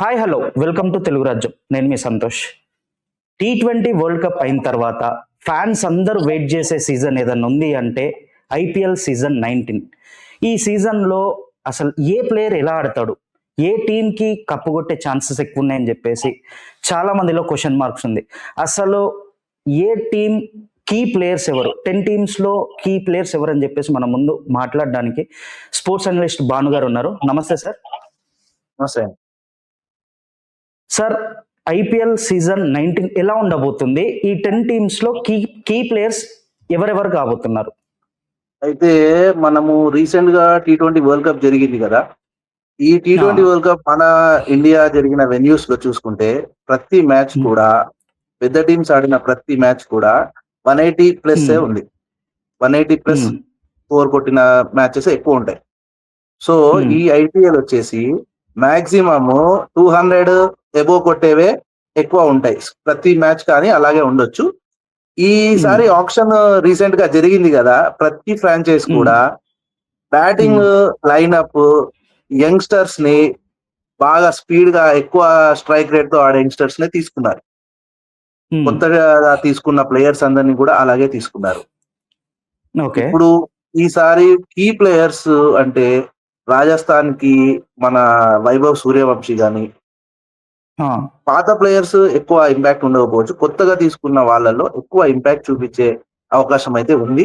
Hi hello welcome to Telugu రాజ్యం. నేను మీ Santosh. T20 world cup అయిన తర్వాత ఫ్యాన్స్ అందరూ వెయిట్ చేసే సీజన్ ఏదన్నా ఉంది అంటే IPL సీజన్ 19. ఈ సీజన్లో అసలు ఏ ప్లేయర్ ఎలా ఆడతాడు, ఏ టీంకి కప్పు కొట్టే ఛాన్సెస్ ఎక్కువ ఉన్నాయని చెప్పేసి చాలా మందిలో క్వశ్చన్ మార్క్స్ ఉంది. అసలు ఏ టీం కీ ప్లేయర్స్ ఎవరు, 10 టీమ్స్లో కీ ప్లేయర్స్ ఎవరు అని చెప్పేసి మన ముందు మాట్లాడడానికి స్పోర్ట్స్ అనలిస్ట్ భాను గారు ఉన్నారు. నమస్తే సార్. నమస్తే. సార్, IPL సీజన్ 19 ఎలా ఉండబోతుంది? ఈ 10 టీమ్స్లో కీ ప్లేయర్స్ ఎవరెవరు కాబోతున్నారు? అయితే మనము రీసెంట్ గా T20 వరల్డ్ కప్ జరిగింది కదా. ఈ T20 వరల్డ్ కప్ మన ఇండియా జరిగిన వెన్యూస్ లో చూసుకుంటే ప్రతి మ్యాచ్ కూడా పెద్ద టీమ్స్ ఆడిన ప్రతి మ్యాచ్ కూడా 180 ప్లస్ ఉంది. 180 ప్లస్ స్కోర్ కొట్టిన మ్యాచెస్ ఎక్కువ ఉంటాయి. సో ఈ IPL వచ్చేసి మాక్సిమమ్ 200 ఎబో కొట్టేవే ఎక్కువ ఉంటాయి ప్రతి మ్యాచ్, కానీ అలాగే ఉండొచ్చు. ఈసారి ఆప్షన్ రీసెంట్ గా జరిగింది కదా, ప్రతి ఫ్రాంచైజ్ కూడా బ్యాటింగ్ లైనప్ యంగ్స్టర్స్ ని బాగా స్పీడ్ గా ఎక్కువ స్ట్రైక్ రేట్ తో ఆడే యంగ్స్టర్స్ ని తీసుకున్నారు. కొత్తగా తీసుకున్న ప్లేయర్స్ అందరినీ కూడా అలాగే తీసుకున్నారు. ఇప్పుడు ఈసారి కీ ప్లేయర్స్ అంటే రాజస్థాన్ కి మన వైభవ్ సూర్యవంశీ గాని, పాత ప్లేయర్స్ ఎక్కువ ఇంపాక్ట్ ఉండకపోవచ్చు, కొత్తగా తీసుకున్న వాళ్ళలో ఎక్కువ ఇంపాక్ట్ చూపించే అవకాశం అయితే ఉంది.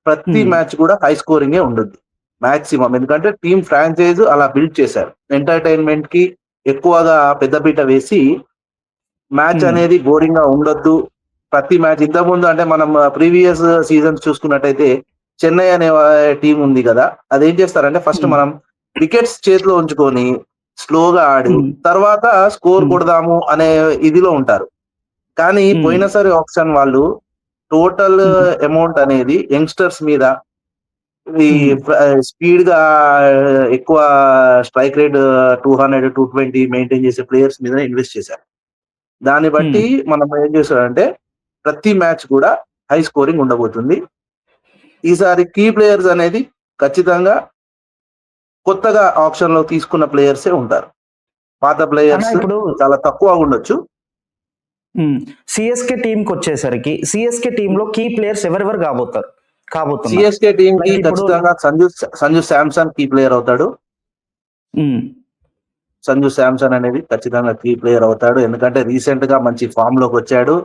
ప్రతి మ్యాచ్ కూడా హై స్కోరింగే ఉండదు మాక్సిమం, ఎందుకంటే టీమ్ ఫ్రాంచైజ్ అలా బిల్డ్ చేశారు. ఎంటర్టైన్మెంట్ కి ఎక్కువగా పెద్దపీట వేసి మ్యాచ్ అనేది బోరింగ్ గా ఉండొద్దు. ప్రతి మ్యాచ్ ఇంతకుముందు అంటే మనం ప్రీవియస్ సీజన్స్ చూసుకున్నట్టయితే చెన్నై అనే టీం ఉంది కదా, అదేం చేస్తారంటే ఫస్ట్ మనం వికెట్స్ చేతిలో ఉంచుకొని స్లోగా ఆడి తర్వాత స్కోర్ కొడదాము అనే ఇదిలో ఉంటారు. కానీ పోయినసారి ఆప్షన్ వాళ్ళు టోటల్ అమౌంట్ అనేది యంగ్స్టర్స్ మీద ఈ స్పీడ్ గా ఎక్కువ స్ట్రైక్ రేట్ 200, 220 మెయింటైన్ చేసే ప్లేయర్స్ మీద ఇన్వెస్ట్ చేశారు. దాన్ని బట్టి మనం ఏం చేస్తారంటే ప్రతి మ్యాచ్ కూడా హై స్కోరింగ్ ఉండబోతుంది. ఈసారి కీ ప్లేయర్స్ అనేది ఖచ్చితంగా కొత్తగా ఆప్షన్ లో తీసుకున్న ప్లేయర్సే ఉంటారు. పాత ప్లేయర్స్ చాలా తక్కువ ఉండొచ్చు. సిఎస్కే టీమ్ కి వచ్చేసరికి సిఎస్కే టీమ్ లో కీ ప్లేయర్స్ ఎవరెవరు కాబోతున్నారు? సిఎస్కే టీమ్ కి ఖచ్చితంగా సంజు శాంసన్ కీ ప్లేయర్ అవుతాడు. సంజు శాంసన్ అనేది ఖచ్చితంగా కీ ప్లేయర్ అవుతాడు, ఎందుకంటే రీసెంట్ గా మంచి ఫామ్ లోకి వచ్చాడు.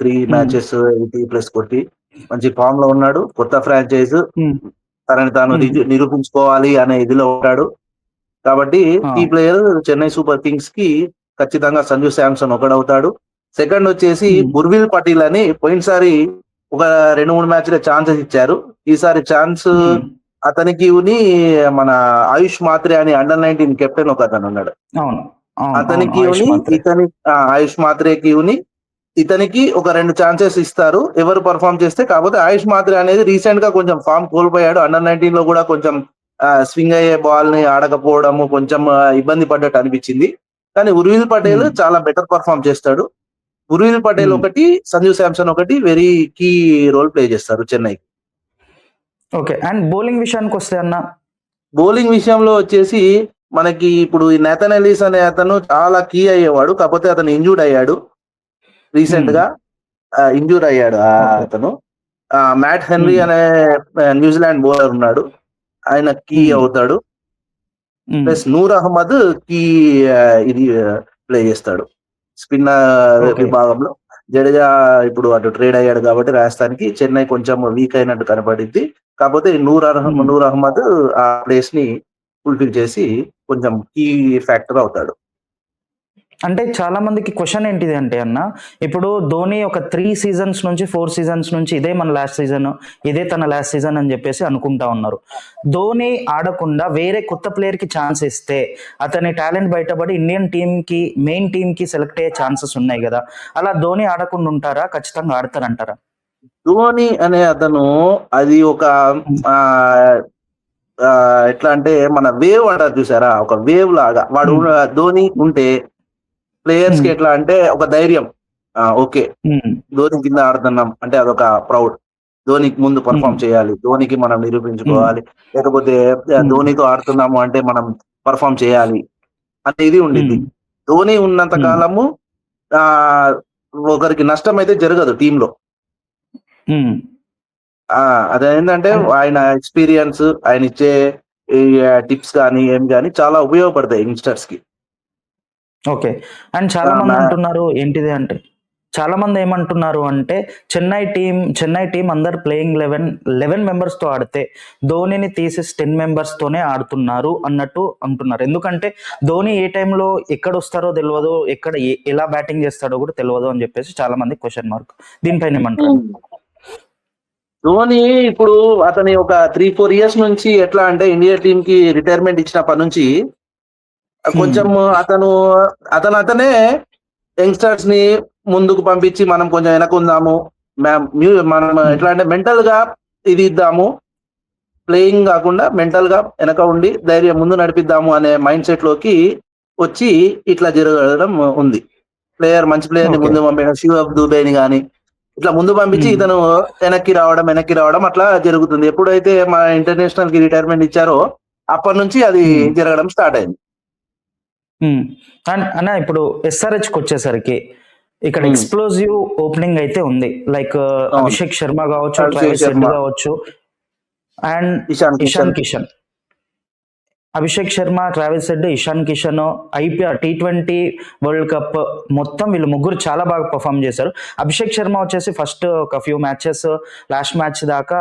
3 మ్యాచెస్ 80+ కొట్టి మంచి ఫామ్ లో ఉన్నాడు. కొత్త ఫ్రాంచైజ్ తనని తాను నిరూపించుకోవాలి అనే ఇదిలో ఉంటాడు. కాబట్టి key player Chennai Super Kings కి ఖచ్చితంగా సంజు శాంసన్ ఒకడవుతాడు. సెకండ్ వచ్చేసి బుర్విల్ పటేల్ అని పోయినసారి ఒక 2-3 మ్యాచ్ల ఛాన్సెస్ ఇచ్చారు. ఈసారి ఛాన్స్ అతనికి మన ఆయుష్ మాత్రే అని అండర్-19 కెప్టెన్ ఒక అతను ఉన్నాడు. అతనికి ఆయుష్ మాత్రేకి ఇతనికి ఒక 2 ఛాన్సెస్ ఇస్తారు ఎవరు పర్ఫామ్ చేస్తే. కాకపోతే ఆయుష్ మాత్రే అనేది రీసెంట్ గా కొంచెం ఫామ్ కోల్పోయాడు. అండర్-19 లో కూడా కొంచెం స్వింగ్ అయ్యే బాల్ ని ఆడకపోవడము కొంచెం ఇబ్బంది పడ్డట్టు అనిపించింది. కానీ ఉర్విల్ పటేల్ చాలా బెటర్ పర్ఫామ్ చేస్తాడు. ఉర్విల్ పటేల్ ఒకటి, సంజు శాంసన్ ఒకటి వెరీ కీ రోల్ ప్లే చేస్తారు చెన్నై. ఓకే, అండ్ బౌలింగ్ విషయానికి వస్తే అన్న, బౌలింగ్ విషయంలో వచ్చేసి మనకి ఇప్పుడు నేథన్ ఎల్లిస్ అనే అతను చాలా కీ అయ్యేవాడు, కాకపోతే అతను ఇంజూర్డ్ అయ్యాడు. రీసెంట్ గా ఇంజూర్ అయ్యాడు అతను. మ్యాట్ హెన్రీ అనే న్యూజిలాండ్ బౌలర్ ఉన్నాడు, ఆయన కీ అవుతాడు. ప్లస్ నూర్ అహ్మద్ కీ ఇది ప్లే చేస్తాడు స్పిన్ విభాగంలో. జడేజా ఇప్పుడు అటు ట్రేడ్ అయ్యాడు కాబట్టి రాజస్థాన్కి, చెన్నై కొంచెం వీక్ అయినట్టు కనపడింది. కాకపోతే నూర్ అహ్మద్ ఆ ప్లేస్ ని ఫుల్ఫిల్ చేసి కొంచెం కీ ఫ్యాక్టర్ అవుతాడు. అంటే చాలా మందికి క్వశ్చన్ ఏంటిది అంటే అన్న, ఇప్పుడు ధోని ఒక 3 సీజన్స్ నుంచి 4 సీజన్స్ నుంచి ఇదే మన లాస్ట్ సీజన్, ఇదే తన లాస్ట్ సీజన్ అని చెప్పేసి అనుకుంటా ఉన్నారు. ధోని ఆడకుండా వేరే కొత్త ప్లేయర్ కి ఛాన్స్ ఇస్తే అతని టాలెంట్ బయటపడి ఇండియన్ టీమ్ కి, మెయిన్ టీమ్ కి సెలెక్ట్ అయ్యే ఛాన్సెస్ ఉన్నాయి కదా. అలా ధోని ఆడకుండా ఉంటారా? ఖచ్చితంగా ఆడతారంటారా? ధోని అనే అతను అది ఒక ఎట్లా అంటే మన వేవ్ అంటారు చూసారా, ఒక వేవ్ లాగా వాడు. ధోని ఉంటే ప్లేయర్స్ కి ఎట్లా అంటే ఒక ధైర్యం, ఓకే ధోని కింద ఆడుతున్నాం అంటే అదొక ప్రౌడ్. ధోనికి ముందు పర్ఫామ్ చేయాలి, ధోనికి మనం నిరూపించుకోవాలి, లేకపోతే ధోనితో ఆడుతున్నాము అంటే మనం పర్ఫామ్ చేయాలి అనేది ఉండింది. ధోని ఉన్నంత కాలము ఆ ఒకరికి నష్టం అయితే జరగదు టీంలో. అదేంటంటే ఆయన ఎక్స్పీరియన్స్, ఆయన ఇచ్చే టిప్స్ కానీ ఏం కానీ చాలా ఉపయోగపడతాయి యంగ్స్టర్స్ కి. ఓకే. అండ్ చాలా మంది అంటున్నారు ఏంటిది అంటే, చాలా మంది ఏమంటున్నారు అంటే చెన్నై టీం అందరు ప్లేయింగ్ 11 మెంబర్స్ తో ఆడితే ధోనిని తీసేసి 10 మెంబర్స్ తోనే ఆడుతున్నారు అన్నట్టు అంటున్నారు. ఎందుకంటే ధోని ఏ టైంలో ఎక్కడ వస్తారో తెలియదు, ఎక్కడ ఎలా బ్యాటింగ్ చేస్తాడో కూడా తెలియదు అని చెప్పేసి చాలా మంది క్వశ్చన్ మార్క్. దీనిపైన ఏమంటారు? ధోని ఇప్పుడు అతని ఒక 3-4 ఇయర్స్ నుంచి ఎట్లా అంటే ఇండియా టీం కి రిటైర్మెంట్ ఇచ్చినప్పటి నుంచి కొంచెం అతనే యంగ్స్టర్స్ ని ముందుకు పంపించి మనం కొంచెం వెనకుందాము, మనం ఎట్లా అంటే మెంటల్ గా ఇది ఇద్దాము, ప్లేయింగ్ కాకుండా మెంటల్ గా వెనక ఉండి ధైర్యం ముందు నడిపిద్దాము అనే మైండ్ సెట్ లోకి వచ్చి ఇట్లా జరగడం ఉంది. మంచి ప్లేయర్ ని ముందు పంపించడం, శివబ్ దుబేని కానీ ఇట్లా ముందు పంపించి ఇతను వెనక్కి రావడం అట్లా జరుగుతుంది. ఎప్పుడైతే మన ఇంటర్నేషనల్ కి రిటైర్మెంట్ ఇచ్చారో అప్పటి నుంచి అది జరగడం స్టార్ట్ అయింది. అన్న ఇప్పుడు SRH కి వచ్చేసరికి ఇక్కడ ఎక్స్ప్లోజివ్ ఓపెనింగ్ అయితే ఉంది. లైక్ అభిషేక్ శర్మ కావచ్చు, ట్రావిస్ హెడ్ కావచ్చు, and Ishan Kishan. Abhishek Sharma, Travis Head, Ishan Kishan IPL T20 world cup మొత్తం వీళ్ళు ముగ్గురు చాలా బాగా పర్ఫామ్ చేశారు. అభిషేక్ శర్మ వచ్చేసి ఫస్ట్ ఒక ఫ్యూ మ్యాచెస్, లాస్ట్ మ్యాచ్ దాకా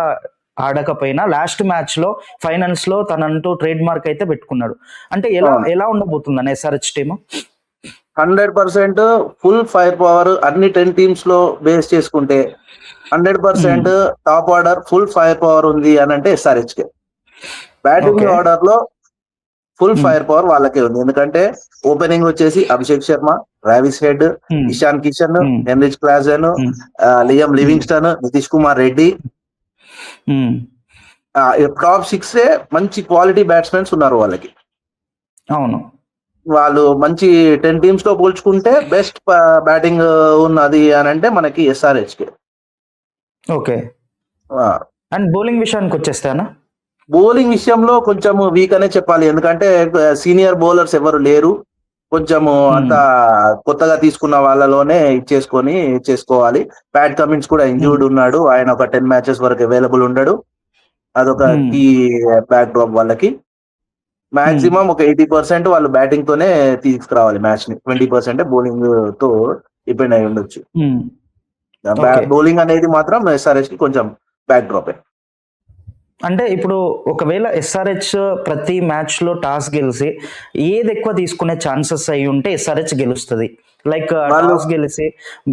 ఆడకపోయినా లాస్ట్ మ్యాచ్ లో ఫైనల్స్ లో తనంటూ ట్రేడ్ మార్క్ అయితే పెట్టుకున్నాడు. అంటే ఎలా ఉండబోతుంది అన్న SRH team? 100% full fire power అన్ని 10 టీమ్స్ లో బేస్ చేసుకుంటే 100% top order full fire power ఉంది అని అంటే SRH కే. బ్యాటింగ్ ఆర్డర్ లో ఫుల్ ఫైర్ పవర్ వాళ్ళకే ఉంది. ఎందుకంటే ఓపెనింగ్ వచ్చేసి Abhishek Sharma, Travis Head, Ishan Kishan, Heinrich Klaasen, Liam Livingstone, Nitish Kumar Reddy, top 6 మంచి క్వాలిటీ బ్యాట్స్మెన్స్ ఉన్నారు వాళ్ళకి. అవును, వాళ్ళు మంచి 10 టీమ్స్ లో పోల్చుకుంటే బెస్ట్ బ్యాటింగ్ ఉన్నది అని అంటే మనకి SRH K. Okay. And bowling విషయానికి వచ్చేస్తానా, బౌలింగ్ విషయంలో కొంచెం వీక్ అనే చెప్పాలి. ఎందుకంటే సీనియర్ బౌలర్స్ ఎవరు లేరు, కొంచెము అంత కొత్తగా తీసుకున్న వాళ్ళలోనే చేసుకోవాలి. ప్యాట్ కమిన్స్ కూడా ఇంజూర్డ్ ఉన్నాడు, ఆయన ఒక 10 మ్యాచెస్ వరకు అవైలబుల్ ఉండడు. అదొక కీ బ్యాక్ డ్రాప్ వాళ్ళకి. మాక్సిమం ఒక 80% వాళ్ళు బ్యాటింగ్ తోనే తీసుకురావాలి మ్యాచ్ ని, 20% బౌలింగ్ తో డిపెండ్ అయి ఉండొచ్చు. బౌలింగ్ అనేది మాత్రం SRH కి కొంచెం బ్యాక్ డ్రాప్. అంటే ఇప్పుడు ఒకవేళ SRH ప్రతి మ్యాచ్ లో టాస్ గెలిచి ఏది ఎక్కువ తీసుకునే ఛాన్సెస్ అయి ఉంటే SRH గెలుస్తుంది. లైక్ టాస్ గెలిచి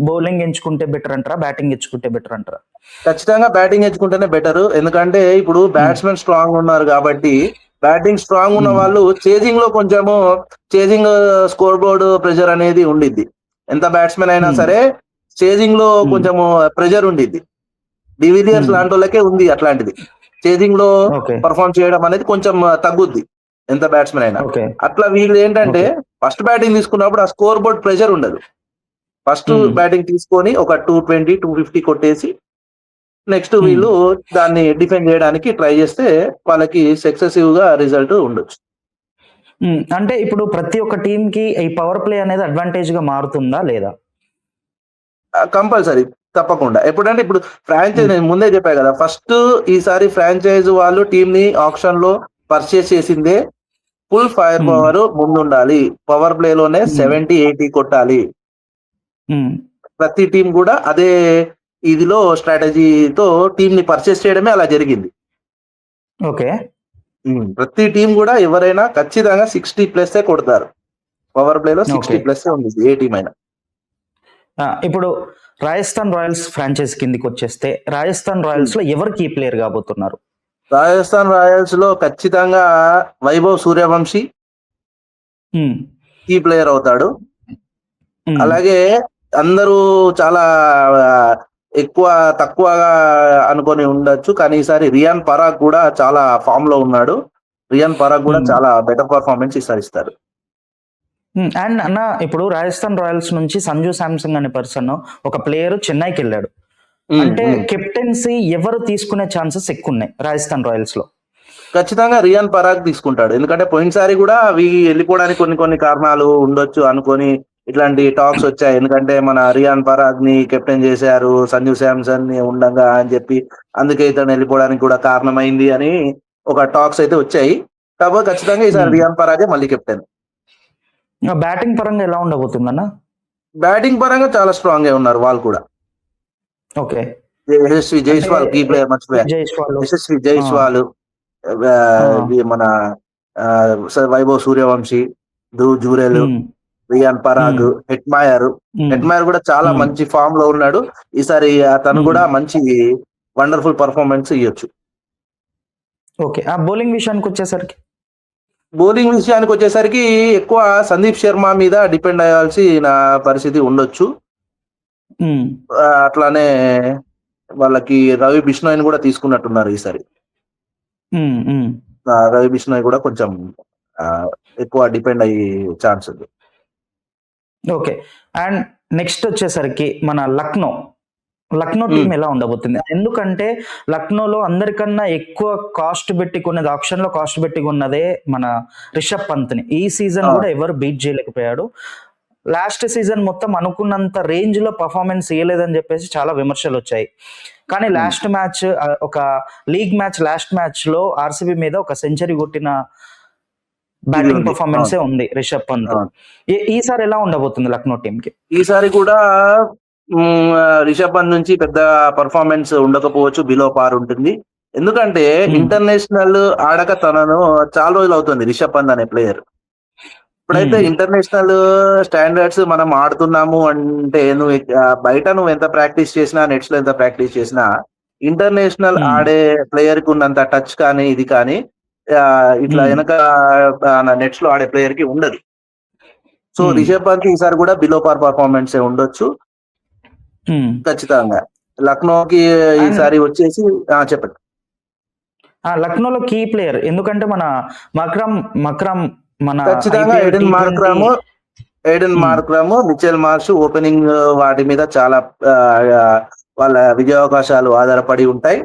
బౌలింగ్ ఎంచుకుంటే బెటర్ అంటారా, బ్యాటింగ్ ఎంచుకుంటే బెటర్ అంటారా? ఖచ్చితంగా బ్యాటింగ్ ఎంచుకుంటేనే బెటర్. ఎందుకంటే ఇప్పుడు బ్యాట్స్మెన్ స్ట్రాంగ్ ఉన్నారు కాబట్టి, బ్యాటింగ్ స్ట్రాంగ్ ఉన్న వాళ్ళు చేజింగ్ లో కొంచెము స్కోర్ బోర్డ్ ప్రెషర్ అనేది ఉండిద్ది. ఎంత బ్యాట్స్మెన్ అయినా సరే చేజింగ్ లో కొంచెము ప్రెషర్ ఉండిద్ది. డివిలియర్స్ లాంటి వాళ్ళకే ఉంది అట్లాంటిది. చేజింగ్ లో పర్ఫార్మ్ చేయడం అనేది కొంచెం తగ్గుద్ది ఎంత బ్యాట్స్మెన్ అయినా. అట్లా వీళ్ళు ఏంటంటే ఫస్ట్ బ్యాటింగ్ తీసుకున్నప్పుడు ఆ స్కోర్ బోర్డ్ ప్రెషర్ ఉండదు. ఫస్ట్ బ్యాటింగ్ తీసుకొని ఒక 220, 250 కొట్టేసి నెక్స్ట్ వీళ్ళు దాన్ని డిఫెండ్ చేయడానికి ట్రై చేస్తే వాళ్ళకి సక్సెసివ్ గా రిజల్ట్ ఉండొచ్చు. అంటే ఇప్పుడు ప్రతి ఒక్క టీం కి ఈ పవర్ ప్లే అనేది అడ్వాంటేజ్ గా మారుతుందా లేదా? కంపల్సరీ, తప్పకుండా. ఎప్పుడంటే ఇప్పుడు ఫ్రాంచైజ్ నేను ముందే చెప్పాను కదా, ఫస్ట్ ఈసారి ఫ్రాంచైజ్ వాళ్ళు టీమ్ ని ఆప్షన్ లో పర్చేస్ చేసిందే ఫుల్ ఫైర్ పవర్ ముందుండాలి. పవర్ ప్లే లోనే 70-80 కొట్టాలి. ప్రతి టీం కూడా అదే ఇదిలో స్ట్రాటజీతో టీం ని పర్చేస్ చేయడమే అలా జరిగింది. ఓకే. ప్రతి టీం కూడా ఎవరైనా ఖచ్చితంగా 60+ కొడతారు. పవర్ ప్లే లో 60+ ఉంది ఏ టీం అయినా. ఇప్పుడు రాజస్థాన్ రాయల్స్ ఫ్రాంచైజ్ కిందికి వచ్చేస్తే రాజస్థాన్ రాయల్స్ లో ఎవరు కీ ప్లేయర్ కాబోతున్నారు? రాజస్థాన్ రాయల్స్ లో ఖచ్చితంగా వైభవ్ సూర్యవంశీ కీ ప్లేయర్ అవుతాడు. అలాగే అందరూ చాలా తక్కువగా అనుకొని ఉండొచ్చు, కానీ ఈసారి రియాన్ పరాగ్ కూడా చాలా ఫామ్ లో ఉన్నాడు. రియాన్ పరాగ్ కూడా చాలా బెటర్ పర్ఫార్మెన్స్ ఇస్తారు. అండ్ అన్న ఇప్పుడు రాజస్థాన్ రాయల్స్ నుంచి సంజు శాంసంగ్ అనే పర్సన్ ఒక ప్లేయర్ చెన్నైకి వెళ్ళాడు. అంటే కెప్టెన్సీ ఎవరు తీసుకునే ఛాన్సెస్ ఎక్కువ ఉన్నాయి రాజస్థాన్ రాయల్స్ లో? ఖచ్చితంగా రియాన్ పరాగ్ తీసుకుంటాడు. ఎందుకంటే పోయినసారి కూడా అవి వెళ్ళిపోవడానికి కొన్ని కారణాలు ఉండొచ్చు అనుకోని ఇట్లాంటి టాక్స్ వచ్చాయి. ఎందుకంటే మన రియాన్ పరాగ్ ని కెప్టెన్ చేశారు, సంజు శాంసన్ ని ఉండంగా అని చెప్పి, అందుకే ఇతను వెళ్ళిపోవడానికి కూడా కారణమైంది అని ఒక టాక్స్ అయితే వచ్చాయి. కాకపోతే ఖచ్చితంగా ఈసారి రియాన్ పరాగే మళ్ళీ కెప్టెన్. బ్యాటింగ్ పరంగా ఎలా ఉండబోతుందన్న? బ్యాటింగ్ పరంగా చాలా స్ట్రాంగ్ గా ఉన్నారు వాళ్ళు కూడా. Okay, Yashasvi Jaiswal key player మర్చిపోయారు. జైస్వాల్. యశస్వి జైస్వాల్, మన వైభవ్ సూర్యవంశీ, ధ్రువ్ జూరేల్, రియాన్ పరాగ్, హెట్మాయర్ కూడా చాలా మంచి ఫామ్ లో ఉన్నాడు. ఈసారి అతను కూడా మంచి వండర్ఫుల్ పర్ఫార్మెన్స్ ఇవ్వచ్చు. ఓకే, ఆ బౌలింగ్ విషయానికి వచ్చేసరికి ఎక్కువ సందీప్ శర్మ మీద డిపెండ్ అయ్యాల్సిన పరిస్థితి ఉండొచ్చు. అట్లానే వాళ్ళకి రవి బిష్ణోయ్ కూడా తీసుకున్నట్టున్నారు ఈసారి. రవి బిష్ణోయ్ కూడా కొంచెం ఎక్కువ డిపెండ్ అయ్యే ఛాన్స్ ఉంది. ఓకే, అండ్ నెక్స్ట్ వచ్చేసరికి మన లక్నో టీం ఎలా ఉండబోతుంది? ఎందుకంటే లక్నోలో అందరికన్నా ఎక్కువ కాస్ట్ పెట్టి కొన్నది, ఆప్షన్ లో కాస్ట్ పెట్టి కొన్నదే మన రిషబ్ పంత్ ని. ఈ సీజన్ కూడా ఎవరు బీట్ చేయలేకపోయాడు. లాస్ట్ సీజన్ మొత్తం అనుకున్నంత రేంజ్ లో పర్ఫార్మెన్స్ ఇవ్వలేదని చెప్పేసి చాలా విమర్శలు వచ్చాయి. కానీ లాస్ట్ మ్యాచ్, ఒక లీగ్ మ్యాచ్, లాస్ట్ మ్యాచ్ లో ఆర్సీబీ మీద ఒక సెంచరీ కొట్టిన బ్యాటింగ్ పర్ఫార్మెన్సే ఉంది రిషబ్ పంత్. ఈసారి ఎలా ఉండబోతుంది లక్నో టీం కి? ఈసారి కూడా రిషబ్ పంత్ నుంచి పెద్ద పర్ఫార్మెన్స్ ఉండకపోవచ్చు, బిలో పార్ ఉంటుంది. ఎందుకంటే ఇంటర్నేషనల్ ఆడక తనను చాలా రోజులు అవుతుంది రిషబ్ పంత్ అనే ప్లేయర్. ఇప్పుడైతే ఇంటర్నేషనల్ స్టాండర్డ్స్ మనం ఆడుతున్నాము అంటే బయట నువ్వు ఎంత ప్రాక్టీస్ చేసినా, నెట్స్ లో ఎంత ప్రాక్టీస్ చేసినా, ఇంటర్నేషనల్ ఆడే ప్లేయర్ కి ఉన్నంత టచ్ కానీ ఇది కానీ ఇట్లా వెనక నెట్స్ లో ఆడే ప్లేయర్ కి ఉండదు. సో రిషబ్ పంత్ ఈసారి కూడా బిలో పార్ పర్ఫార్మెన్స్ ఉండొచ్చు ఖచ్చితంగా. లక్నోకి ఈసారి వచ్చేసి చెప్పండి. లక్నోలో కీ ప్లేయర్ ఎందుకంటే మన మక్రమ్ మన ఖచ్చితంగా Aiden Markram, Mitchell Marsh opening వాటి మీద చాలా వాళ్ళ విజయావకాశాలు ఆధారపడి ఉంటాయి.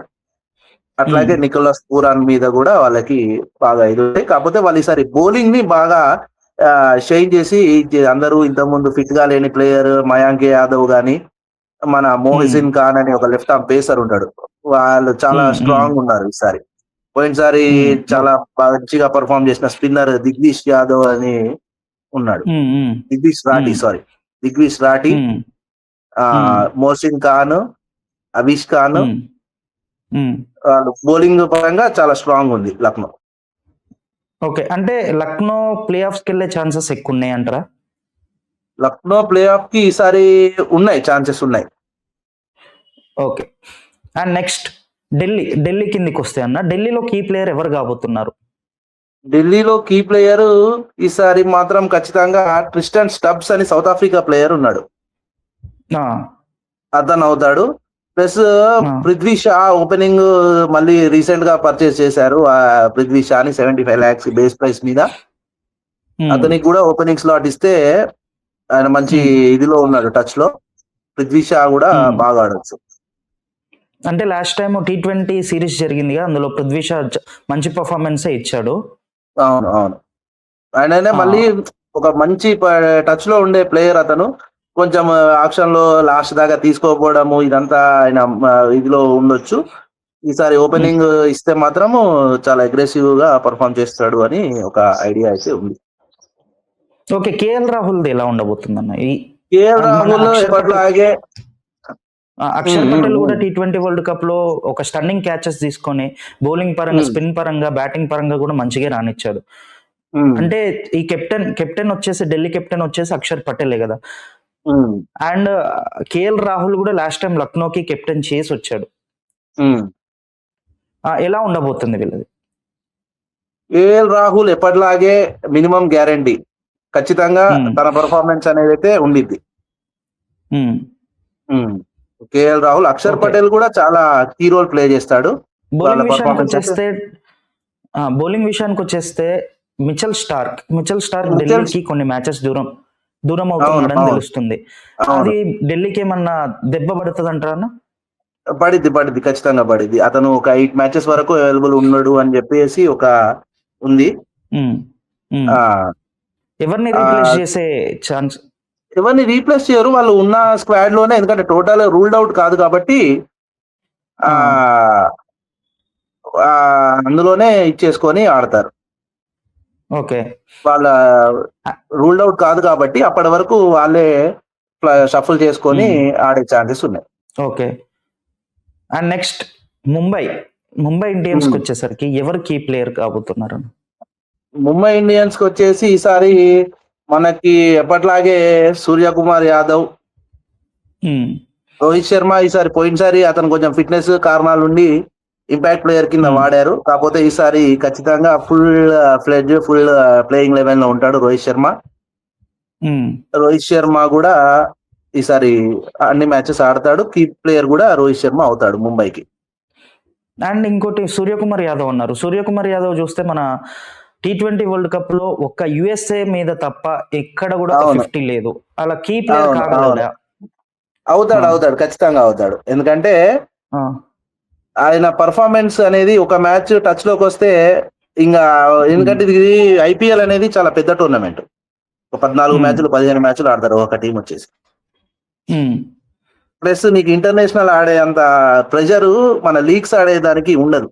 అట్లాగే నికోలస్ పూరాన్ మీద కూడా వాళ్ళకి బాగా ఇది ఉంటాయి. కాకపోతే వాళ్ళు ఈసారి బౌలింగ్ ని బాగా షైన్ చేసి, అందరూ ఇంతకుముందు ఫిట్ గా లేని ప్లేయర్ మయాంక్ యాదవ్ గాని, మన మోహసిన్ ఖాన్ అని ఒక లెఫ్ట్ ఆర్మ్ పేసర్ ఉంటాడు, వాళ్ళు చాలా స్ట్రాంగ్ ఉన్నారు ఈసారి. పోయినసారి చాలా మంచిగా పర్ఫార్మ్ చేసిన స్పిన్నర్ దిగ్విష్ యాదవ్ అని ఉన్నాడు, దిగ్విష్ రాఠీ, మోహసిన్ ఖాన్, అబీష్ ఖాన్, వాళ్ళు బౌలింగ్ పరంగా చాలా స్ట్రాంగ్ ఉంది లక్నో. ఓకే, అంటే లక్నో ప్లే ఆఫ్స్ కి వెళ్ళే ఛాన్సెస్ ఎక్కువ ఉన్నాయి అంటారా? లక్నో ప్లే ఆఫ్ కి ఈసారి ఛాన్సెస్ ఉన్నాయి. ఓకే, అండ్ నెక్స్ట్ ఢిల్లీ కిందికి వస్తే అన్న, ఢిల్లీలో కీ ప్లేయర్ ఎవరు కాబోతున్నారు? ఢిల్లీలో కీ ప్లేయర్ ఈసారి మాత్రం ఖచ్చితంగా ట్రిస్టన్ స్టబ్స్ అని సౌత్ ఆఫ్రికా ప్లేయర్ ఉన్నాడు, అతను అవుతాడు. ప్లస్ పృథ్వీ షా ఓపెనింగ్ మళ్ళీ రీసెంట్ గా పర్చేస్ చేశారు పృథ్వీ షాని 75 lakhs బేస్ ప్రైస్ మీద. అతనికి కూడా ఓపెనింగ్ స్లాట్ ఇస్తే ఆయన మంచి ఇదిలో ఉన్నాడు, టచ్ లో. పృథ్వీ షా కూడా బాగా ఆడచ్చు. అంటే లాస్ట్ టైం T20 సిరీస్ జరిగింది, అందులో పృథ్వీ షా మంచి పర్ఫార్మెన్స్ ఇచ్చాడు. అవును, ఆయననే మళ్ళీ ఒక మంచి టచ్ లో ఉండే ప్లేయర్ అతను. కొంచెం ఆక్షన్ లో లాస్ట్ దాకా తీసుకోకపోవడము ఇదంతా ఆయన ఇదిలో ఉండొచ్చు. ఈసారి ఓపెనింగ్ ఇస్తే మాత్రము చాలా అగ్రెసివ్ గా పర్ఫార్మ్ చేస్తాడు అని ఒక ఐడియా అయితే ఉంది. ఓకే, కేఎల్ రాహుల్ ఎలా ఉండబోతుందన్న? కేఎల్ రాహుల్ ఎప్పటిలాగే అక్షర్ పటేల్ కూడా T20 వరల్డ్ కప్ లో ఒక స్టన్నింగ్ క్యాచెస్ తీసుకొని బౌలింగ్ పరంగా, స్పిన్ పరంగా, బ్యాటింగ్ పరంగా కూడా మంచిగా రానిచ్చాడు. అంటే ఈ కెప్టెన్ వచ్చేసి, ఢిల్లీ కెప్టెన్ వచ్చేసి అక్షర్ పటేలే కదా. అండ్ కేఎల్ రాహుల్ కూడా లాస్ట్ టైం లక్నోకి కెప్టెన్ చేసి వచ్చాడు. ఎలా ఉండబోతుంది వీళ్ళది? కేఎల్ రాహుల్ ఎప్పటిలాగే మినిమం గ్యారంటీ ఖచ్చితంగా తన పర్ఫార్మెన్స్ అనేది అయితే ఉండిద్ది. కేఎల్ రాహుల్, అక్షర్ పటేల్ కూడా చాలా కీ రోల్ ప్లే చేస్తాడు. బౌలింగ్ విషయానికి వచ్చేస్తే మిచెల్ స్టార్క్ ఢిల్లీకి కొన్ని మ్యాచెస్ దూరం అవుతున్నాడని తెలుస్తుంది. అది ఢిల్లీకి ఏమన్నా దెబ్బ పడుతుంది అంటారా? పడిద్ది ఖచ్చితంగా పడిద్ది. అతను ఒక 8 మ్యాచెస్ వరకు అవైలబుల్ ఉన్నాడు అని చెప్పేసి ఒక ఉంది. ఉమ్, ఉమ్. ఆ ఎవరిని ఆ, రీప్లేస్ చేసే ఛాన్స్? ఎవరిని రీప్లేస్ చేయరు, వాళ్ళు ఉన్న స్క్వాడ్ లోనే, ఎందుకంటే టోటల్ రూల్డ్ అవుట్ కాదు కాబట్టి ఆ ఆ, అందులోనే ఇచ్చేసుకొని ఆడతారు. ఓకే. వాళ్ళ రూల్డ్ అవుట్ కాదు కాబట్టి అప్పటి వరకు వాళ్ళే షఫుల్ చేసుకొని ఆడే ఛాన్సెస్ ఉన్నాయి. Okay. And next Mumbai Mumbai Indians కి వచ్చేసరికి ఎవరు కీ ప్లేయర్ కాబోతున్నారు? ముంబై ఇండియన్స్ కి వచ్చేసి ఈసారి మనకి ఎప్పట్లాగే సూర్యకుమార్ యాదవ్, ఉమ్, రోహిత్ శర్మ. ఈసారి పోయినసారి అతను కొంచెం ఫిట్నెస్ కారణాలు ఉండి ఇంపాక్ట్ ప్లేయర్ కింద వాడారు. కాకపోతే ఈసారి ఖచ్చితంగా ఫుల్ ప్లేయింగ్ లెవెల్ లో ఉంటాడు రోహిత్ శర్మ. ఉమ్. రోహిత్ శర్మ కూడా ఈసారి అన్ని మ్యాచెస్ ఆడతాడు. కీ ప్లేయర్ కూడా రోహిత్ శర్మ అవుతాడు ముంబైకి. అండ్ ఇంకోటి సూర్యకుమార్ యాదవ్ అన్నారు. సూర్యకుమార్ యాదవ్ చూస్తే మన T20 వరల్డ్ కప్ లో ఒక్క USA మీద తప్ప ఎక్కడ కూడా ఒక అవును 50 లేదు. అలా కీ ప్లేయర్ అవును అవును కాగలడా? అవుతాడు ఖచ్చితంగా అవుతాడు. ఎందుకంటే ఆ, ఆయన పర్ఫార్మెన్స్ అనేది ఒక మ్యాచ్ టచ్ లోకి వస్తే ఇంకా, ఎందుకంటే ఇది IPL అనేది చాలా పెద్ద టోర్నమెంట్. ఒక 14 మ్యాచ్లు 15 మ్యాచ్లు ఆడతారు ఒక టీం వచ్చేసి. ఉమ్, ప్లస్ నీకు ఇంటర్నేషనల్ ఆడే అంత ప్రెషర్ మన లీగ్స్ ఆడేదానికి ఉండదు.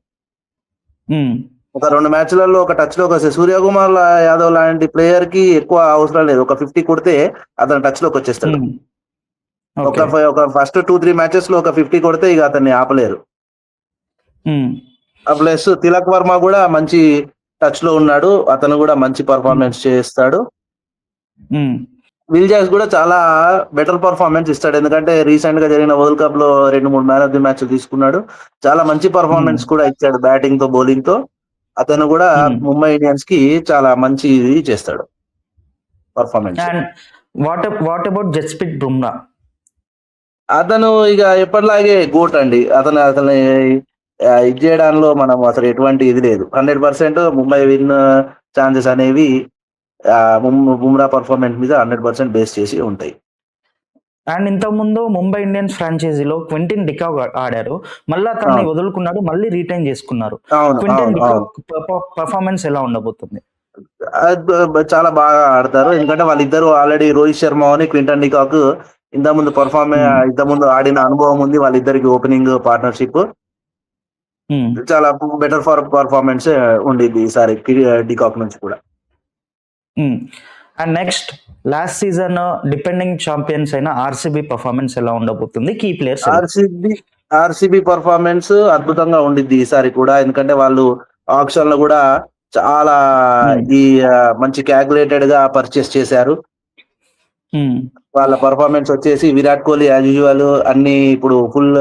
ఉమ్, ఒక 2 మ్యాచ్లలో ఒక టచ్ లోకి వస్తే సూర్యకుమార్ యాదవ్ లాంటి ప్లేయర్ కి ఎక్కువ అవసరం లేదు. ఒక 50 కొడితే అతను టచ్ లోకి వచ్చేస్తాడు. ఉమ్. ఒక ఓకే. ఒక ఫస్ట్ 2-3 మ్యాచెస్ లో ఒక 50 కొడితే ఇక అతన్ని ఆపలేరు. ఉమ్, ప్లస్ తిలక్ వర్మ కూడా మంచి టచ్ లో ఉన్నాడు, అతను కూడా మంచి పర్ఫార్మెన్స్ చేస్తాడు. ఉమ్, విల్ జాస్ కూడా చాలా బెటర్ పర్ఫార్మెన్స్ ఇస్తాడు, ఎందుకంటే రీసెంట్ గా జరిగిన వరల్డ్ కప్ లో 2-3 మ్యాన్ ఆఫ్ ది మ్యాచ్ తీసుకున్నాడు. చాలా మంచి పర్ఫార్మెన్స్ కూడా ఇచ్చాడు బ్యాటింగ్ తో బౌలింగ్ తో. అతను కూడా ముంబై ఇండియన్స్ కి చాలా మంచి చేస్తాడు performance. And what about Jasprit Bumrah? అతను ఇక ఎప్పటిలాగే గోట్ అండి. అతను ఇది చేయడంలో మనం అసలు ఎటువంటి ఇది లేదు. 100% ముంబై విన్ ఛాన్సెస్ అనేవి బుమ్రా పర్ఫార్మెన్స్ మీద 100% బేస్ చేసి ఉంటాయి. అండ్ ఇంతకుముందు ముంబై ఇండియన్స్ ఫ్రాంచైజీలో క్వింటన్ డికాక్ ఆడారు. మళ్ళీ అతన్ని అవును వదులుకున్నారు, మళ్ళీ రిటైన్ చేసుకున్నారు. అవును క్వింటన్ అవును అవును డికాక్ పర్ఫార్మెన్స్ ఎలా ఉండబోతుంది? చాలా బాగా ఆడతారు, ఎందుకంటే వాళ్ళిద్దరు ఆల్రెడీ రోహిత్ శర్మ అని క్వింటన్ డికాక్ ఇంతకుముందు ఆడిన అనుభవం ఉంది వాళ్ళిద్దరికి. ఓపెనింగ్ పార్ట్నర్షిప్ చాలా బెటర్ పర్ఫార్మెన్స్ ఉండిద్ది ఈసారి డికాక్ నుంచి కూడా. And next last season depending champions అయిన ఆర్సీబీ పర్ఫార్మెన్స్ ఎలా ఉండబోతుంది? కీ ప్లేయర్స్ ఆర్సీబీ పర్ఫార్మెన్స్ అద్భుతంగా ఉండిద్ది ఈసారి కూడా, ఎందుకంటే వాళ్ళు ఆప్షన్ లో కూడా చాలా ఈ మంచి క్యాల్కులేటెడ్ గా పర్చేస్ చేశారు. వాళ్ళ పర్ఫార్మెన్స్ వచ్చేసి విరాట్ కోహ్లీ యాజ్ యూజువల్ అన్ని ఇప్పుడు ఫుల్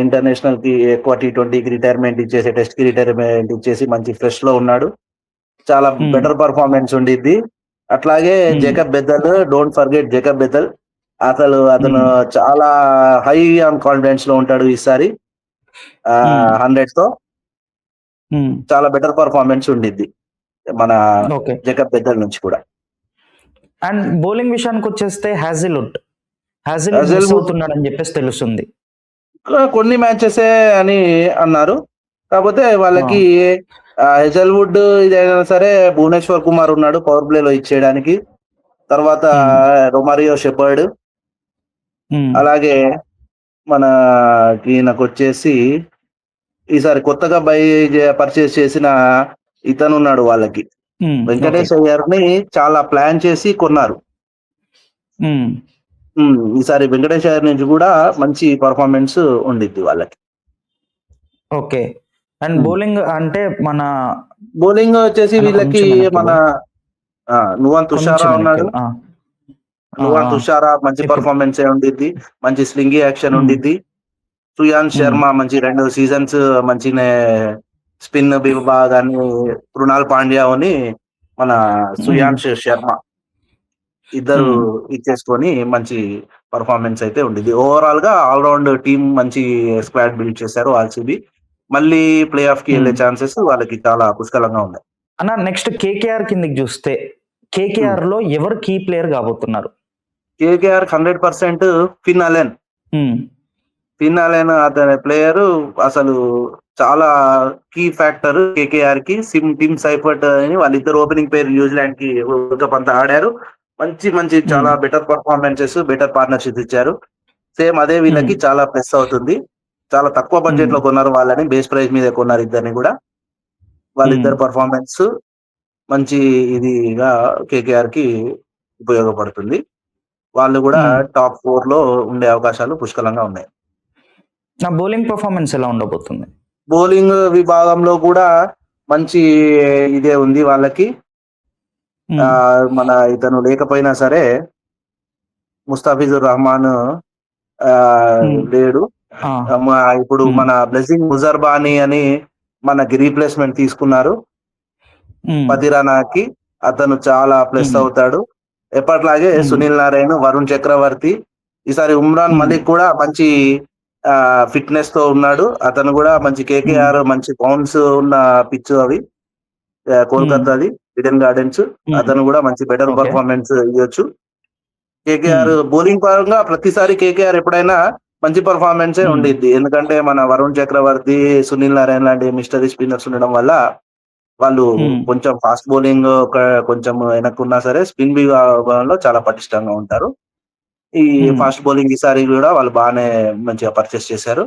ఇంటర్నేషనల్ కి ఎక్కువ T20కి రిటైర్మెంట్ ఇచ్చేసి, టెస్ట్ కి రిటైర్మెంట్ ఇచ్చేసి మంచి ఫ్రెష్ లో ఉన్నాడు. చాలా బెటర్ పర్ఫార్మెన్స్ ఉండిద్ది. అట్లాగే Jacob Bethell, don't forget Jacob Bethell. అతను చాలా హై ఆన్ కాన్ఫిడెన్స్ లో ఉంటాడు ఈసారి. 100 తో చాలా బెటర్ పర్ఫార్మెన్స్ ఉండిద్ది మన జేకబ్ బెథెల్ నుంచి కూడా. అండ్ బౌలింగ్ విషయానికి వచ్చేస్తే హ్యాజిల్వుడ్ మిస్ అవుతున్నాడని చెప్పేసి తెలుస్తుంది. కొన్ని మ్యాచెస్ అని అన్నారు, కాకపోతే వాళ్ళకి హెజల్వుడ్ ఇదైనా సరే భువనేశ్వర్ కుమార్ ఉన్నాడు పవర్ ప్లే లో ఇచ్చేయడానికి. తర్వాత రొమారియో షెపర్డ్, అలాగే మన ఈయనకు వచ్చేసి ఈసారి కొత్తగా పర్చేస్ చేసిన ఇతను ఉన్నాడు వాళ్ళకి, వెంకటేష్ అయ్యర్ ని చాలా ప్లాన్ చేసి కొన్నారు. ఈసారి వెంకటేష్ అయ్యర్ నుంచి కూడా మంచి పర్ఫార్మెన్స్ ఉండిద్ది వాళ్ళకి. ఓకే. అండ్ బౌలింగ్ అంటే మన బౌలింగ్ వచ్చేసి వీళ్ళకి మన నువాన్ తుషారా ఉన్నాడు. నువాన్ తుషారా మంచి పర్ఫార్మెన్స్ ఉండిద్ది, మంచి స్లింగి యాక్షన్ ఉండిద్ది. సుయాన్ శర్మ మంచి 2 సీజన్స్ మంచినే స్పిన్ విభాగాన్ని, కృణాల్ పాండ్యా అని మన సుయాన్ శర్మ ఇద్దరు ఇచ్చేసుకొని మంచి పర్ఫార్మెన్స్ అయితే ఉండిద్ది. ఓవరాల్ గా ఆల్రౌండ్ టీం మంచి స్క్వాడ్ బిల్డ్ చేశారు ఆర్సీబీ. మళ్ళీ ప్లే ఆఫ్ కి వెళ్ళే ఛాన్సెస్ వాళ్ళకి చాలా పుష్కలంగా ఉన్నాయి. అన్న నెక్స్ట్ కేకేఆర్ కిందకి చూస్తే కేకేఆర్ లో ఎవరు కీ ప్లేయర్ కాబోతున్నారు? KKR 100% Finn Allen. ఫినాలైన అతని ప్లేయర్ అసలు చాలా కీ ఫ్యాక్టర్ కేకేఆర్ కి. టిమ్ సైఫర్ట్ అని వాళ్ళిద్దరు ఓపెనింగ్ పేరు న్యూజిలాండ్ కి వరల్డ్ కప్ అంతా ఆడారు. మంచి చాలా బెటర్ పర్ఫార్మెన్సెస్, బెటర్ పార్ట్నర్షిప్ ఇచ్చారు. సేమ్ అదే వీళ్ళకి చాలా ప్లస్ అవుతుంది. చాలా తక్కువ బడ్జెట్ లో కొన్నారు వాళ్ళని, బేస్ ప్రైస్ మీద కొన్నారు ఇద్దరిని కూడా. వాళ్ళిద్దరు పర్ఫార్మెన్స్ మంచి ఇదిగా కేకేఆర్ కి ఉపయోగపడుతుంది. వాళ్ళు కూడా టాప్ 4 లో ఉండే అవకాశాలు పుష్కలంగా ఉన్నాయి. నా బౌలింగ్ పర్ఫార్మెన్స్ ఎలా ఉండబోతుంది? బౌలింగ్ విభాగంలో కూడా మంచి ఇదే ఉంది వాళ్ళకి. మన ఇతను లేకపోయినా సరే ముస్తాఫిజుర్ రహమాన్ లేడు. ఇప్పుడు మన బ్లెస్సింగ్ ముజర్బానీ అని మనకి రీప్లేస్మెంట్ తీసుకున్నారు పతిరానాకి. అతను చాలా ప్లస్ అవుతాడు. ఎప్పట్లాగే సునీల్ నారాయణ్, వరుణ్ చక్రవర్తి, ఈసారి ఉమ్రాన్ మలిక్ కూడా మంచి ఫిట్నెస్ తో ఉన్నాడు. అతను కూడా మంచి కేకేఆర్ మంచి బౌన్స్ ఉన్న పిచ్ అవి కోల్కతాది ఈడెన్ గార్డెన్స్. అతను కూడా మంచి బెటర్ పర్ఫార్మెన్స్ ఇవ్వచ్చు. కేకేఆర్ బౌలింగ్ పరంగా ప్రతిసారి కేకేఆర్ ఎప్పుడైనా మంచి పర్ఫార్మెన్సే ఉండిద్ది. ఎందుకంటే మన వరుణ్ చక్రవర్తి, సునీల్ నారాయణ లాంటి మిస్టరీ స్పిన్నర్స్ ఉండడం వల్ల వాళ్ళు కొంచెం ఫాస్ట్ బౌలింగ్ కొంచెం వెనక్కున్నా సరే స్పిన్ విభాగంలో చాలా పటిష్టంగా ఉంటారు. ఈ ఫాస్ట్ బౌలింగ్ ఈసారి కూడా వాళ్ళు బాగానే మంచిగా పర్చేస్ చేశారు.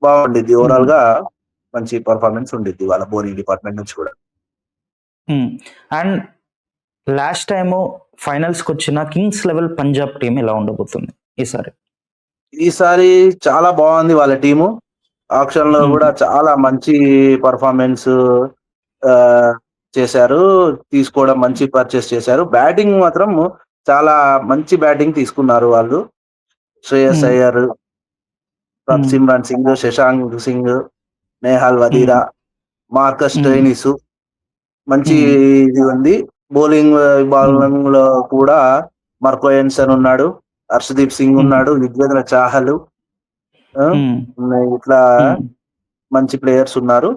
బాగుండిద్ది. ఓవరాల్ గా మంచి పర్ఫార్మెన్స్ ఉండిద్ది వాళ్ళ బౌలింగ్ డిపార్ట్మెంట్ నుంచి కూడా. అండ్ లాస్ట్ టైము ఫైనల్స్ కి వచ్చిన కింగ్స్ లెవెల్ పంజాబ్ టీం ఎలా ఉండబోతుంది ఈసారి? చాలా బాగుంది వాళ్ళ టీము. ఆక్షన్ లో కూడా చాలా మంచి పర్ఫార్మెన్స్ చేశారు. తీసుకోవడం మంచి పర్చేస్ చేశారు. బ్యాటింగ్ మాత్రం చాలా మంచి బ్యాటింగ్ తీసుకున్నారు వాళ్ళు. శ్రేయస్ అయ్యర్, సిమ్రాన్ సింగ్, శశాంక్ సింగ్, నేహాల్ వదీరా, మార్కస్ స్టోయినిస్ మంచి ఇది ఉంది. బౌలింగ్ విభాగంలో లో కూడా మార్కో ఎన్సన్ ఉన్నాడు, హర్షదీప్ సింగ్ ఉన్నాడు, యుజ్వేంద్ర చాహల్, ఇట్లా మంచి ప్లేయర్స్ ఉన్నారు.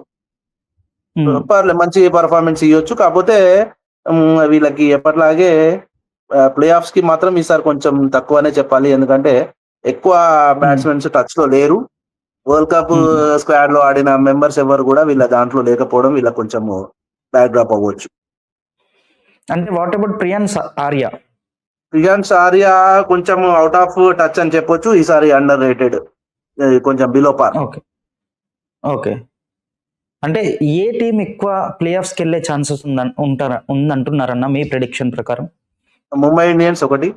మంచి పర్ఫార్మెన్స్ ఇవ్వచ్చు. కాకపోతే వీళ్ళకి ఎప్పటిలాగే ప్లే ఆఫ్స్ కి మాత్రం ఈసారి కొంచెం తక్కువనే చెప్పాలి. ఎందుకంటే ఎక్కువ బ్యాట్స్మెన్స్ టచ్ లో లేరు. వరల్డ్ కప్ స్క్వాడ్ లో ఆడిన మెంబర్స్ ఎవరు కూడా వీళ్ళ దాంట్లో లేకపోవడం వీళ్ళ కొంచెం బ్యాక్ డ్రాప్ అవ్వచ్చు. అంటే వాట్ అబౌట్ ప్రియాన్స్ ఆర్యా కొంచెం అవుట్ ఆఫ్ టచ్ అని చెప్పొచ్చు. ఈసారి అండర్ రేటెడ్, కొంచెం బిలో పార్. ఓకే. అంటే ఏ టీం ఎక్కువ ప్లే ఆఫ్స్ కి వెళ్ళే ఛాన్సెస్ ఉందంటున్నారన్న మీ ప్రెడిక్షన్ ప్రకారం? ముంబై ఇండియన్స్ ఒకటి,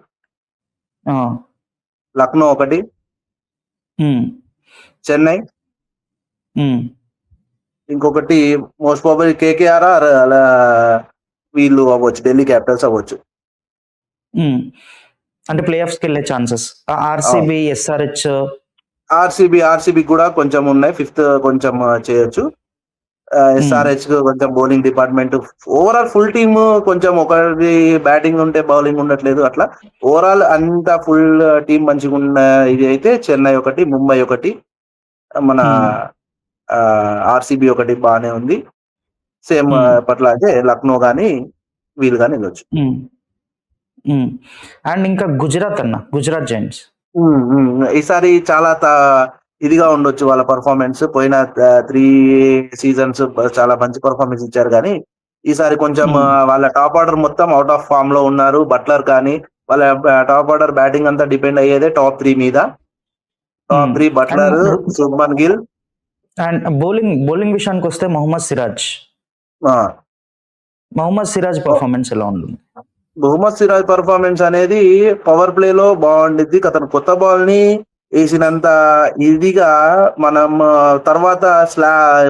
లక్నో ఒకటి, చెన్నై, ఇంకొకటి మోస్ట్ ప్రాబబ్లీ కేకేఆర్ అలా వీళ్ళు అవ్వచ్చు, ఢిల్లీ క్యాపిటల్స్ అవ్వచ్చు. అంటే ప్లే ఆఫ్స్ కి వెళ్ళే ఛాన్సెస్ ఆర్సీబీ, ఎస్ఆర్హెచ్, ఆర్సీబీ కూడా కొంచెం ఉన్నాయి. 5th కొంచెం చేయొచ్చు. ఎస్ఆర్హెచ్ కొంచెం bowling department, overall full team కొంచెం ఒకటి బ్యాటింగ్ ఉంటే బౌలింగ్ ఉండట్లేదు. అట్లా ఓవరాల్ అంతా ఫుల్ టీం మంచిగా ఉన్న ఇది అయితే చెన్నై ఒకటి, ముంబై ఒకటి, మన ఆర్సీబీ ఒకటి బాగానే ఉంది. సేమ్ పట్లాగే లక్నో గానీ వీళ్ళు కానీ వెళ్ళొచ్చు. అండ్ ఇంకా గుజరాత్ జైంట్స్ ఈసారి చాలా ఇదిగా ఉండొచ్చు వాళ్ళ పర్ఫార్మెన్స్. పోయిన 3 సీజన్స్ చాలా మంచి పర్ఫార్మెన్స్ ఇచ్చారు, కానీ ఈసారి కొంచెం వాళ్ళ టాప్ ఆర్డర్ మొత్తం అవుట్ ఆఫ్ ఫామ్ లో ఉన్నారు. బట్లర్ కానీ వాళ్ళ టాప్ ఆర్డర్ బ్యాటింగ్ అంతా డిపెండ్ అయ్యేదే టాప్ 3 మీద. Top 3 Buttler, Shubman Gill. And bowling విషయానికి వస్తే మొహమ్మద్ సిరాజ్ పర్ఫార్మెన్స్ ఎలా ఉంటుంది? మొహమ్మద్ సిరాజ్ పర్ఫార్మెన్స్ అనేది పవర్ ప్లే లో బాగుండిద్ది. అతను కొత్త బాల్ ని వేసినంత ఇదిగా మనం తర్వాత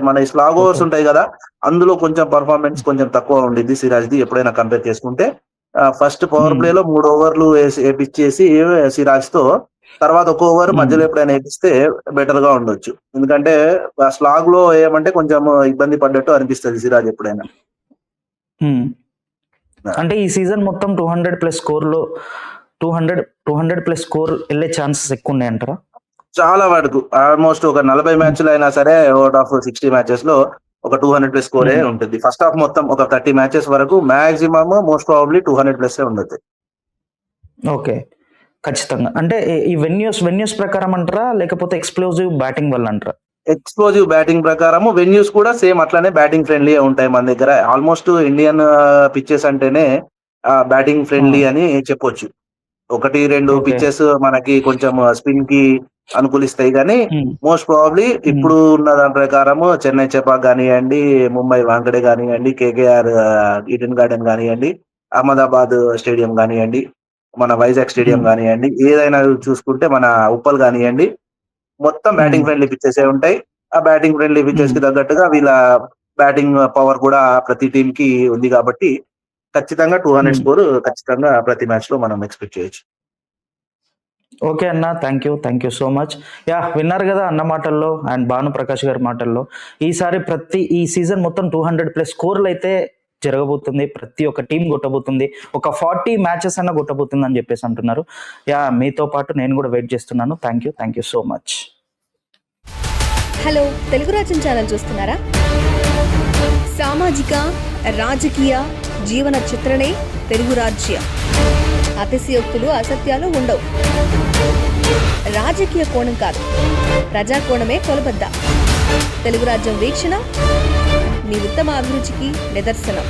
మన స్లాగ్ ఓవర్స్ ఉంటాయి కదా, అందులో కొంచెం పర్ఫార్మెన్స్ కొంచెం తక్కువ ఉండిద్ది సిరాజ్ ది ఎప్పుడైనా కంపేర్ చేసుకుంటే. ఫస్ట్ పవర్ ప్లే లో 3 ఓవర్లు వేపించేసి సిరాజ్ తో, తర్వాత 1 ఓవర్ మధ్యలో ఎప్పుడైనా వేపిస్తే బెటర్ గా ఉండొచ్చు. ఎందుకంటే స్లాగ్ లో ఏమంటే కొంచెం ఇబ్బంది పడ్డట్టు అనిపిస్తుంది సిరాజ్ ఎప్పుడైనా. అంటే ఈ సీజన్ మొత్తం 200+ స్కోర్లో 200+ స్కోర్ వెళ్ళే ఛాన్సెస్ ఎక్కువ ఉన్నాయంటారా? చాలా వరకు ఆల్మోస్ట్ ఒక 40 మ్యాచ్లు అయినా సరే అవుట్ ఆఫ్ 60 మ్యాచెస్ లో ఒక 200+ స్కోరే ఉంటుంది. ఫస్ట్ హాఫ్ మొత్తం ఒక 30 మ్యాచెస్ వరకు మాక్సిమం మోస్ట్ ప్రాబబ్లీ 200+ ఉండదు. ఓకే. ఖచ్చితంగా. అంటే ఈ వెన్యూస్ ప్రకారం అంటారా? లేకపోతే ఎక్స్‌ప్లోజివ్ బ్యాటింగ్ వల్ల అంటారా? ఎక్స్‌ప్లోజివ్ బ్యాటింగ్ ప్రకారము వెన్యూస్ కూడా సేమ్ అట్లానే బ్యాటింగ్ ఫ్రెండ్లీయే ఉంటాయి మన దగ్గర. ఆల్‌మోస్ట్ ఇండియన్ పిచెస్ అంటేనే బ్యాటింగ్ ఆ! ఫ్రెండ్లీ అని చెప్పొచ్చు. 1, 2 ఓకే. పిచెస్ మనకి కొంచెం స్పిన్‌కి అనుకూలిస్తాయి గానీ, హ్మ్. మోస్ట్ ప్రాబబ్లీ హ్మ్. ఇప్పుడు ఉన్న దాని ప్రకారము చెన్నై చెపాక్ గానియ్యండి, ముంబై వాంఖడే గానియ్యండి, కేకేఆర్ ఈడెన్ గార్డెన్ గానియ్యండి, అహ్మదాబాద్ స్టేడియం గానియ్యండి, మన వైజాగ్ స్టేడియం హ్మ్. గానియ్యండి, ఏదైనా చూసుకుంటే మన ఉప్పల్ గానియ్యండి, మొత్తం హ్మ్. బ్యాటింగ్ ఫ్రెండ్లీ పిచ్చెసే ఉంటాయి. ఆ బ్యాటింగ్ ఫ్రెండ్లీ హ్మ్. పిచ్చెస్‌కి తగ్గట్టుగా వీళ్ళ బ్యాటింగ్ పవర్ కూడా ప్రతి టీమ్‌కి ఉంది గాబట్టి, ఖచ్చితంగా 200 హ్మ్. స్కోర్ ఖచ్చితంగా ప్రతి మ్యాచ్‌లో మనం ఎక్స్‌పెక్ట్ చేయొచ్చు. ఓకే అన్న. Thank you so much. Yeah! విన్నారు గదా అన్న మాటల్లో అండ్ భానుప్రకాష్ గారి మాటల్లో. ఈ సీజన్ మొత్తం 200+ స్కోర్‌లయితే జరగబోతుంది. ప్రతి ఒక్క టీమ్ కొట్టబోతుంది. ఒక 40 మ్యాచెస్ అన్నా కొట్టబోతుందని జెప్పేసి అంటున్నారు. యాహ్! మీతో పాటు నేను గూడా వెయిట్ జేస్తున్నాను. Thank you so much. Hello Telugu Rajyam channel చూస్తున్నారా? సామాజిక రాజకీయ జీవన చిత్రణే తెలుగు రాజ్యం. అతిశయోక్తులు అసత్యాలు ఉండవు. రాజకీయ కోణం కాదు, ప్రజా కోణమే కొలబద్ద. తెలుగు రాజ్యం వీక్షణ మీ ఉత్తమ అభిరుచికి నిదర్శనం.